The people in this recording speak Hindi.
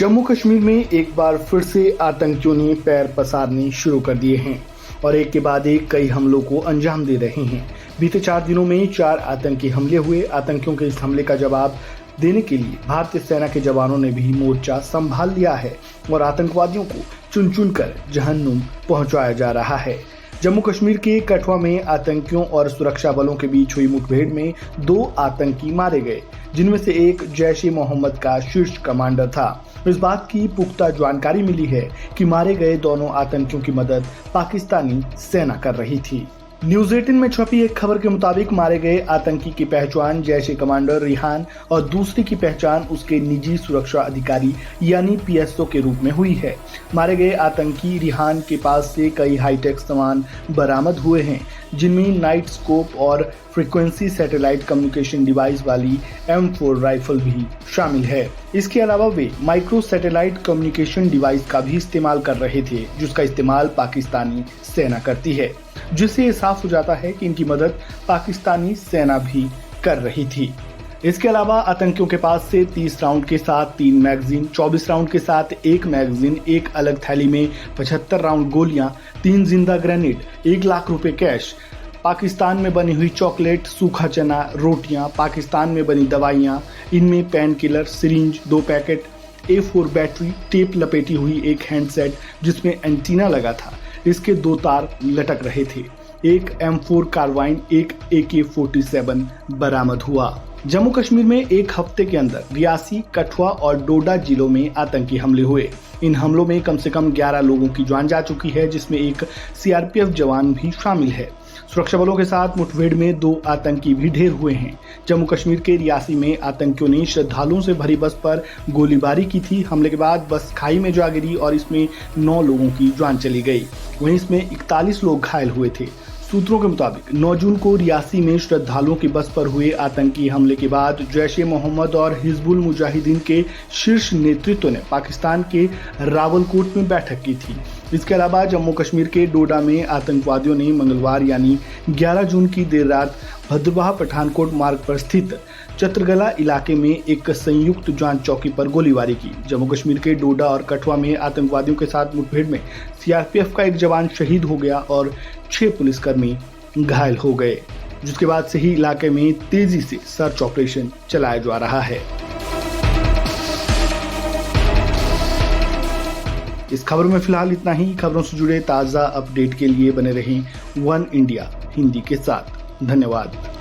जम्मू कश्मीर में एक बार फिर से आतंकियों ने पैर पसारने शुरू कर दिए हैं और एक के बाद एक कई हमलों को अंजाम दे रहे हैं। बीते 4 दिनों में 4 आतंकी हमले हुए। आतंकियों के इस हमले का जवाब देने के लिए भारतीय सेना के जवानों ने भी मोर्चा संभाल लिया है और आतंकवादियों को चुन चुन कर जहन्नुम पहुंचाया जा रहा है। जम्मू कश्मीर के कठुआ में आतंकियों और सुरक्षा बलों के बीच हुई मुठभेड़ में 2 आतंकी मारे गए, जिनमें से एक जैश ए मोहम्मद का शीर्ष कमांडर था। इस बात की पुख्ता जानकारी मिली है कि मारे गए दोनों आतंकियों की मदद पाकिस्तानी सेना कर रही थी। न्यूज 18 में छपी एक खबर के मुताबिक मारे गए आतंकी की पहचान जैश ए कमांडर रिहान और दूसरे की पहचान उसके निजी सुरक्षा अधिकारी यानी पीएसओ के रूप में हुई है। मारे गए आतंकी रिहान के पास से कई हाईटेक सामान बरामद हुए हैं, जिनमें नाइट स्कोप और फ्रीक्वेंसी सैटेलाइट कम्युनिकेशन डिवाइस वाली M4 राइफल भी शामिल है। इसके अलावा वे माइक्रो सैटेलाइट कम्युनिकेशन डिवाइस का भी इस्तेमाल कर रहे थे, जिसका इस्तेमाल पाकिस्तानी सेना करती है, जिससे ये साफ हो जाता है कि इनकी मदद पाकिस्तानी सेना भी कर रही थी। इसके अलावा आतंकियों के पास से 30 राउंड के साथ 3 मैगजीन, 24 राउंड के साथ 1 मैगजीन, एक अलग थैली में 75 राउंड गोलियां, 3 जिंदा ग्रेनेड, 1 लाख रुपए कैश, पाकिस्तान में बनी हुई चॉकलेट, सूखा चना, रोटियां, पाकिस्तान में बनी दवाइयां, इनमें pain killer, syringe, 2 packet, A4 battery, tape लपेटी हुई एक हैंडसेट जिसमें एंटीना लगा था, इसके 2 तार लटक रहे थे, एक M4 कार्बाइन, एक AK-47 बरामद हुआ। जम्मू कश्मीर में एक हफ्ते के अंदर रियासी, कठुआ और डोडा जिलों में आतंकी हमले हुए। इन हमलों में कम से कम 11 लोगों की जान जा चुकी है, जिसमें एक CRPF जवान भी शामिल है। सुरक्षा बलों के साथ मुठभेड़ में 2 आतंकी भी ढेर हुए हैं। जम्मू कश्मीर के रियासी में आतंकियों ने श्रद्धालुओं से भरी बस पर गोलीबारी की थी। हमले के बाद बस खाई में जा गिरी और इसमें 9 लोगों की जान चली गई, वहीं इसमें 41 लोग घायल हुए थे। सूत्रों के मुताबिक 9 जून को रियासी में श्रद्धालुओं की बस पर हुए आतंकी हमले के बाद जैश ए मोहम्मद और हिजबुल मुजाहिदीन के शीर्ष नेतृत्व ने पाकिस्तान के रावलकोट में बैठक की थी। इसके अलावा जम्मू कश्मीर के डोडा में आतंकवादियों ने मंगलवार यानी 11 जून की देर रात भद्रवाह पठानकोट मार्ग पर स्थित चत्रगला इलाके में एक संयुक्त जांच चौकी पर गोलीबारी की। जम्मू कश्मीर के डोडा और कठुआ में आतंकवादियों के साथ मुठभेड़ में CRPF का एक जवान शहीद हो गया और 6 पुलिसकर्मी घायल हो गए, जिसके बाद से ही इलाके में तेजी से सर्च ऑपरेशन चलाया जा रहा है। इस खबर में फिलहाल इतना ही। खबरों से जुड़े ताज़ा अपडेट के लिए बने रहें वन इंडिया हिंदी के साथ। धन्यवाद।